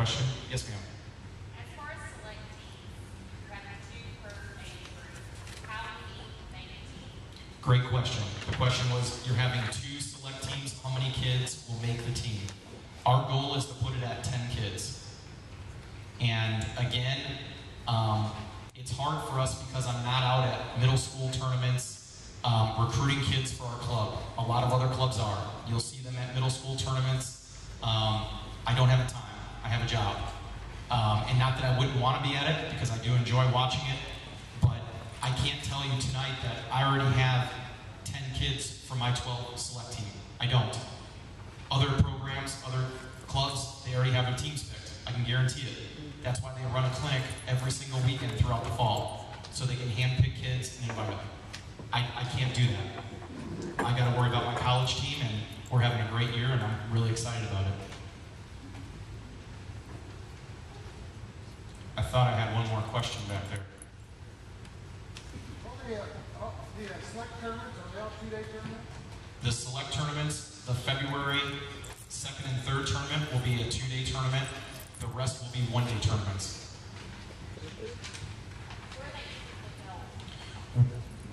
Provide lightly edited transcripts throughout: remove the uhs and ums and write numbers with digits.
question. Yes, ma'am. As far as select teams, you're having 2 per age group. How many make a team? Great question. The question was, you're having 2 select teams, how many kids will make the team? Our goal is to put it at 10 kids. And again, it's hard for us because I'm not out at middle school tournaments recruiting kids for our club. A lot of other clubs are. You'll see them at middle school tournaments. I don't have the time. I have a job. And not that I wouldn't want to be at it, because I do enjoy watching it, but I can't tell you tonight that I already have 10 kids for my 12 select team. I don't. Other programs, other clubs, they already have their teams picked. I can guarantee it. That's why they run a clinic every single weekend throughout the fall, so they can handpick kids and invite them. I can't do that. I got to worry about my college team, and we're having a great year, and I'm really excited about it. I thought I had one more question back there. The select tournaments, are they all 2-day tournaments? The select tournaments, the February 2nd and 3rd tournament will be a 2-day tournament. The rest will be 1-day tournaments.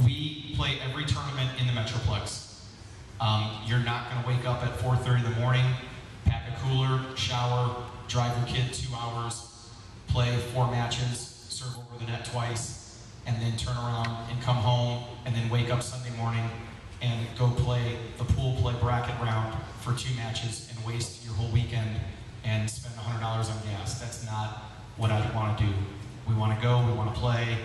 We play every tournament in the Metroplex. You're not going to wake up at 4:30 in the morning, pack a cooler, shower, drive your kid 2 hours, play 4 matches, serve over the net twice, and then turn around and come home, and then wake up Sunday morning and go play the pool play bracket round for 2 matches and waste your whole weekend and spend $100 on gas. That's not what I want to do. We want to go, we want to play,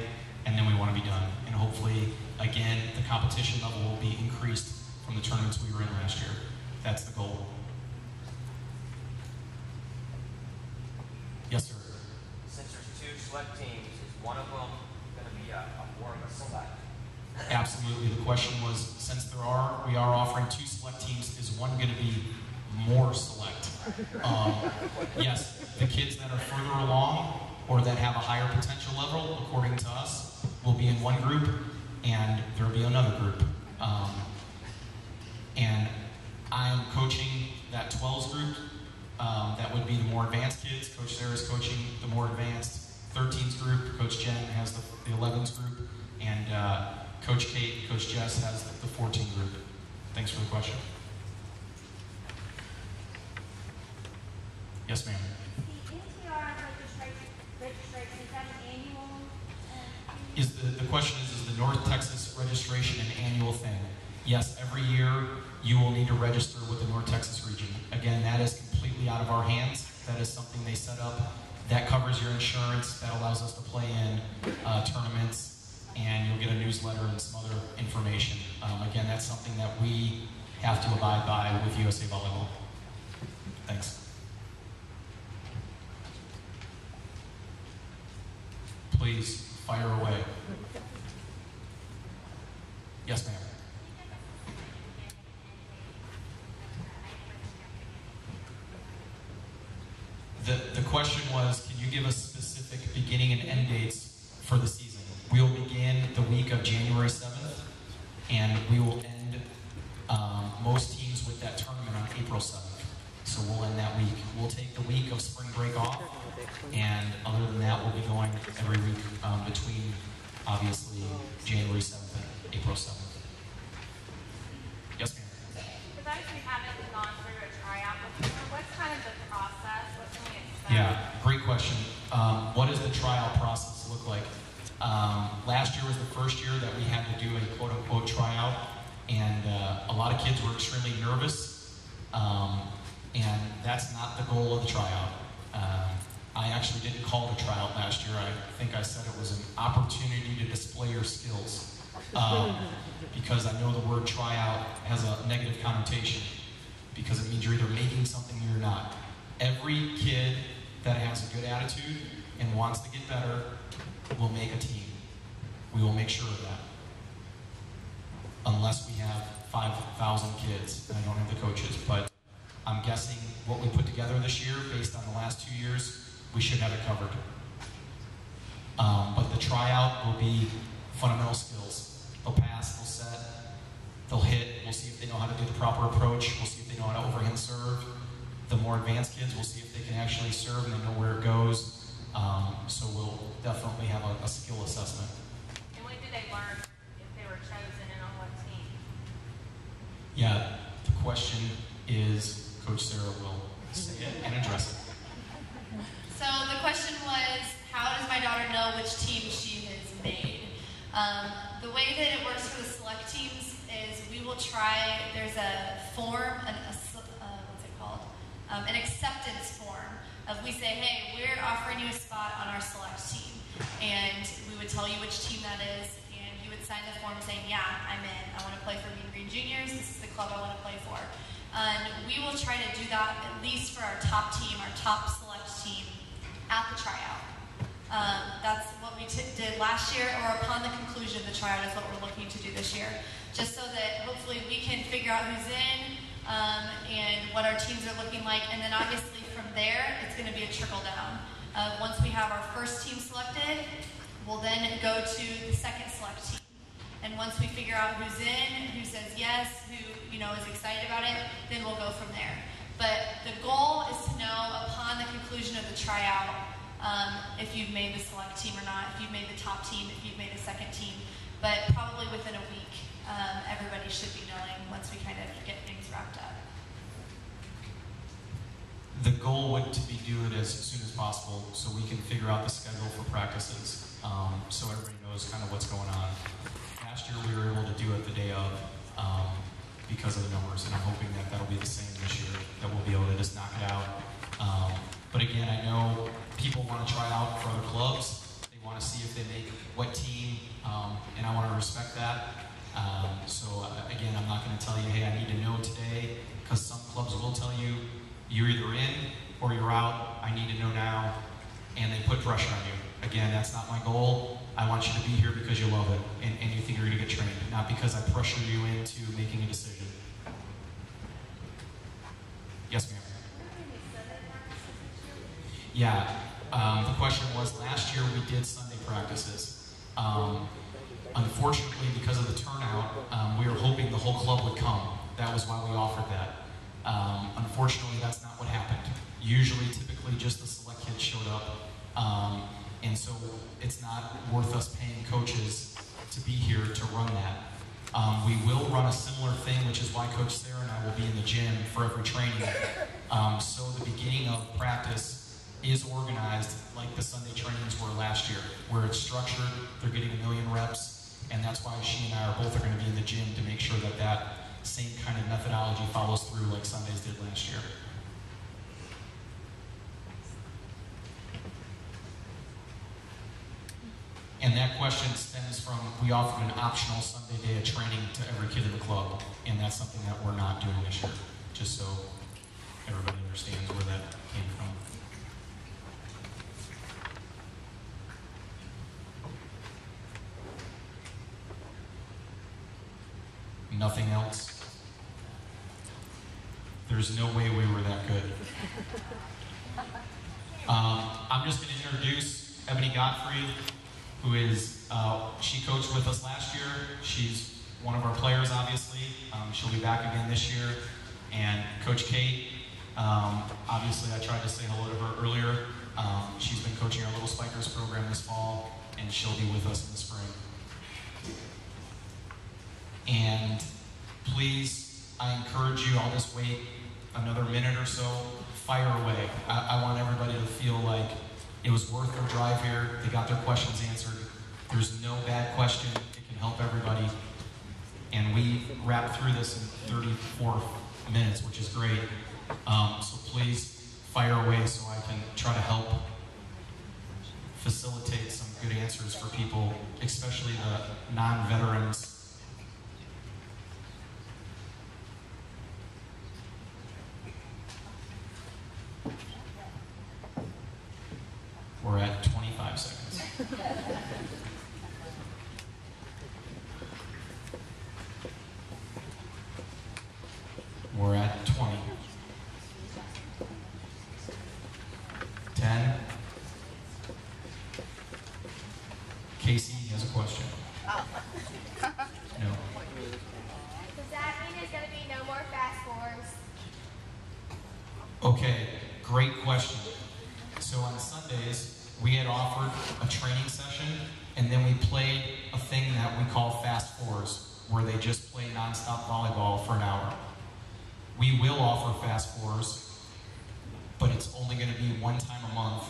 and then we want to be done. And hopefully, again, the competition level will be increased from the tournaments we were in last year. That's the goal. Yes, sir. Since there's 2 select teams, is one of them going to be a more of a select? Absolutely. The question was, since we are offering 2 select teams, is one going to be more select? Yes, the kids that are further along or that have a higher potential level, according to us, will be in one group, and there will be another group. And I'm coaching that 12s group. That would be the more advanced kids. Coach Sarah is coaching the more advanced 13s group. Coach Jen has the 11s group. And Coach Kate, Coach Jess has the 14 group. Thanks for the question. Yes, ma'am. The NTR registration, is that an annual? The question is the North Texas registration an annual thing? Yes, every year you will need to register with the North Texas region. Again, that is completely out of our hands. That is something they set up. That covers your insurance. That allows us to play in tournaments, and you'll get a newsletter and some other information. Again, that's something that we have to abide by with USA Volleyball. Thanks. Please fire away. Yes, ma'am. The question was, can you give us specific beginning and end dates for the season? We will begin the week of January 7th, and we will end most teams with that tournament on April 7th. So we'll end that week. We'll take the week of spring break off, and other than that, we'll be going every week between, obviously, January 7th and April 7th. Yes, ma'am. For those who haven't gone through a tryout before, what's kind of the process? What can we expect? Yeah, great question. What does the tryout process look like? Last year was the first year that we had to do a quote-unquote tryout, and a lot of kids were extremely nervous, and that's not the goal of the tryout. I actually didn't call it a tryout last year. I think I said it was an opportunity to display your skills, because I know the word tryout has a negative connotation, because it means you're either making something or you're not. Every kid that has a good attitude and wants to get better will make a team. We will make sure of that. Unless we have 5,000 kids, and I don't have the coaches, but I'm guessing what we put together this year, based on the last 2 years, we should have it covered. But the tryout will be fundamental skills. They'll pass, they'll set, they'll hit. We'll see if they know how to do the proper approach. We'll see if they know how to overhand serve. the more advanced kids, we'll see if they can actually serve and they know where it goes. So we'll definitely have a skill assessment. And when do they learn if they were chosen and on what team? Yeah, the question is, Coach Sarah will say it and address it. So the question was, how does my daughter know which team she has made? The way that it works for the select teams is we will try, there's a form, what's it called? An acceptance form of we say, hey, we're offering you a spot on our select team. And we would tell you which team that is, and you would sign the form saying, yeah, I'm in. I want to play for Mean Green Juniors. This is the club I want to play for. And we will try to do that at least for our top team, our top select team at the tryout. That's what we did last year, or upon the conclusion of the tryout is what we're looking to do this year. Just so that hopefully we can figure out who's in and what our teams are looking like. And then obviously from there, it's going to be a trickle down. Once we have our first team selected, we'll then go to the second select team. And once we figure out who's in, who says yes, who is excited about it, then we'll go from there. But the goal is to know upon the conclusion of the tryout if you've made the select team or not, if you've made the top team, if you've made the second team. But probably within a week, everybody should be knowing once we kind of get things wrapped up. The goal would to be do it as soon as possible so we can figure out the schedule for practices, so everybody knows kind of what's going on. Last year we were able to do it the day of because of the numbers, and I'm hoping that that'll be the same this year, that we'll be able to just knock it out. But again, I know people want to try out for other clubs. They want to see if they make what team, and I want to respect that. So again, I'm not going to tell you, hey, I need to know today, because some clubs will tell you, you're either in or you're out, I need to know now, and they put pressure on you. Again, that's not my goal. I want you to be here because you love it, and you think you're going to get trained, not because I pressure you into making a decision. Yes, ma'am. Yeah, the question was, last year we did Sunday practices. Unfortunately, because of the turnout, we were hoping the whole club would come. That was why we offered that. Unfortunately, that's not what happened. Usually, typically, just the select kids showed up. And so it's not worth us paying coaches to be here to run that. We will run a similar thing, which is why Coach Sarah and I will be in the gym for every training. So the beginning of practice is organized like the Sunday trainings were last year, where it's structured, they're getting 1 million reps, and that's why she and I are both going to be in the gym to make sure that that same kind of methodology follows through like Sundays did last year. And that question stems from, we offered an optional Sunday day of training to every kid in the club, and that's something that we're not doing this year, just so everybody understands where that came from. Nothing else? There's no way we were that good. I'm just going to introduce Ebony Godfrey, who is, she coached with us last year. She's one of our players, obviously. She'll be back again this year. And Coach Kate, obviously I tried to say hello to her earlier. She's been coaching our Little Spikers program this fall, and she'll be with us in the spring. And please, I encourage you, I'll just wait another minute or so, fire away. I want everybody to feel like it was worth their drive here. They got their questions answered. There's no bad question. It can help everybody. And we wrapped through this in 34 minutes, which is great. So please fire away so I can try to help facilitate some good answers for people, especially the non-veterans. We're at 25 seconds. We're at 20. 10. Casey has a question. No. Does that mean there's going to be no more fast fours? Okay, great question. So on Sundays, we had offered a training session, and then we played a thing that we call Fast Fours, where they just play nonstop volleyball for an hour. We will offer Fast Fours, but it's only going to be one time a month.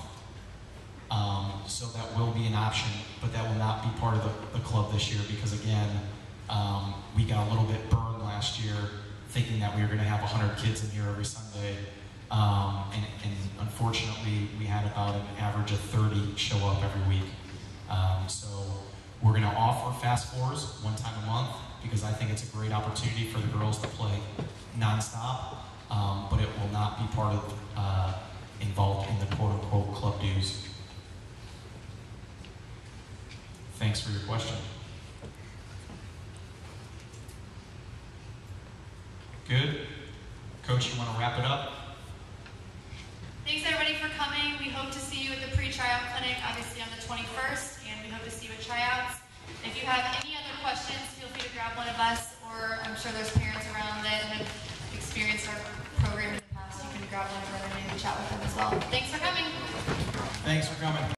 So that will be an option, but that will not be part of the club this year because, again, we got a little bit burned last year thinking that we were going to have 100 kids in here every Sunday. And unfortunately, we had about an average of 30 show up every week. So we're going to offer Fast Fours one time a month because I think it's a great opportunity for the girls to play nonstop, but it will not be part of involved in the quote-unquote club dues. Thanks for your question. Good? Coach, you want to wrap it up? Thanks everybody for coming. We hope to see you at the pre-tryout clinic, obviously on the 21st, and we hope to see you at tryouts. If you have any other questions, feel free to grab one of us, or I'm sure there's parents around that have experienced our program in the past. You can grab one of them and maybe chat with them as well. Thanks for coming. Thanks for coming.